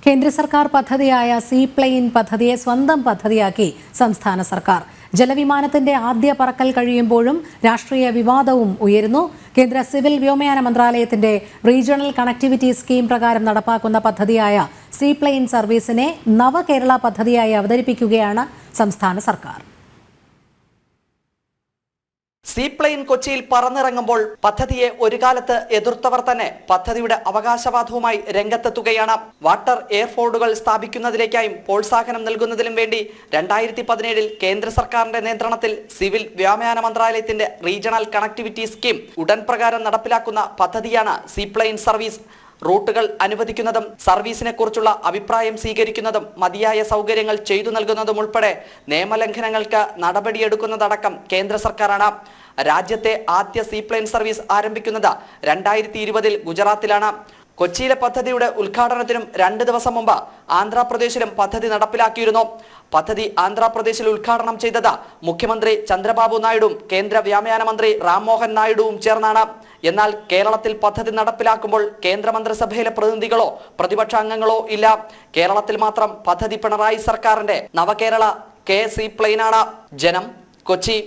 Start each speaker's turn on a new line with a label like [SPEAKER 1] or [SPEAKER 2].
[SPEAKER 1] കേന്ദ്ര സർക്കാർ പദ്ധതിയായ സീപ്ലെയിൻ പദ്ധതിയെ സ്വന്തം പദ്ധതിയാക്കി സംസ്ഥാന സർക്കാർ. ജലവിമാനത്തിന്റെ ആദ്യ പറക്കൽ കഴിയുമ്പോഴും രാഷ്ട്രീയ വിവാദവും ഉയരുന്നു. കേന്ദ്ര സിവിൽ വ്യോമയാന മന്ത്രാലയത്തിന്റെ റീജിയണൽ കണക്ടിവിറ്റി സ്കീം പ്രകാരം നടപ്പാക്കുന്ന പദ്ധതിയായ സീപ്ലെയിൻ സർവീസിനെ നവകേരള പദ്ധതിയായി അവതരിപ്പിക്കുകയാണ് സംസ്ഥാന സർക്കാർ.
[SPEAKER 2] സീപ്ലെയിൻ കൊച്ചിയിൽ പറന്നിറങ്ങുമ്പോൾ പദ്ധതിയെ ഒരു കാലത്ത് എതിർത്തവർ തന്നെ പദ്ധതിയുടെ അവകാശവാദവുമായി രംഗത്തെത്തുകയാണ്. വാട്ടർ എയർഫോർഡുകൾ സ്ഥാപിക്കുന്നതിലേക്കായും പ്രോത്സാഹനം നൽകുന്നതിലും വേണ്ടി 2017 കേന്ദ്ര സർക്കാരിന്റെ നിയന്ത്രണത്തിൽ സിവിൽ വ്യോമയാന മന്ത്രാലയത്തിന്റെ റീജിയണൽ കണക്ടിവിറ്റി സ്കീം ഉടൻ പ്രകാരം നടപ്പിലാക്കുന്ന പദ്ധതിയാണ് സീപ്ലെയിൻ സർവീസ്. റൂട്ടുകൾ അനുവദിക്കുന്നതും സർവീസിനെ കുറിച്ചുള്ള അഭിപ്രായം സ്വീകരിക്കുന്നതും മതിയായ സൗകര്യങ്ങൾ ചെയ്തു നൽകുന്നതും ഉൾപ്പെടെ നിയമലംഘനങ്ങൾക്ക് നടപടിയെടുക്കുന്നതടക്കം കേന്ദ്ര സർക്കാരാണ്. രാജ്യത്തെ ആദ്യ സീപ്ലെയിൻ സർവീസ് ആരംഭിക്കുന്നത് 2020 ഗുജറാത്തിലാണ്. കൊച്ചിയിലെ പദ്ധതിയുടെ ഉദ്ഘാടനത്തിനും 2 ദിവസം മുമ്പ് ആന്ധ്രാപ്രദേശിലും പദ്ധതി നടപ്പിലാക്കിയിരുന്നു. പദ്ധതി ആന്ധ്രാപ്രദേശിൽ ഉദ്ഘാടനം ചെയ്തത് മുഖ്യമന്ത്രി ചന്ദ്രബാബു നായിഡുവും കേന്ദ്ര വ്യോമയാന മന്ത്രി റാംമോഹൻ നായിഡുവും ചേർന്നാണ്. എന്നാൽ കേരളത്തിൽ പദ്ധതി നടപ്പിലാക്കുമ്പോൾ കേന്ദ്രമന്ത്രിസഭയിലെ പ്രതിനിധികളോ പ്രതിപക്ഷ അംഗങ്ങളോ ഇല്ല. കേരളത്തിൽ മാത്രം പദ്ധതി പിണറായി സർക്കാരിന്റെ നവകേരള സീപ്ലെയിനാണ്. ജനം, കൊച്ചി.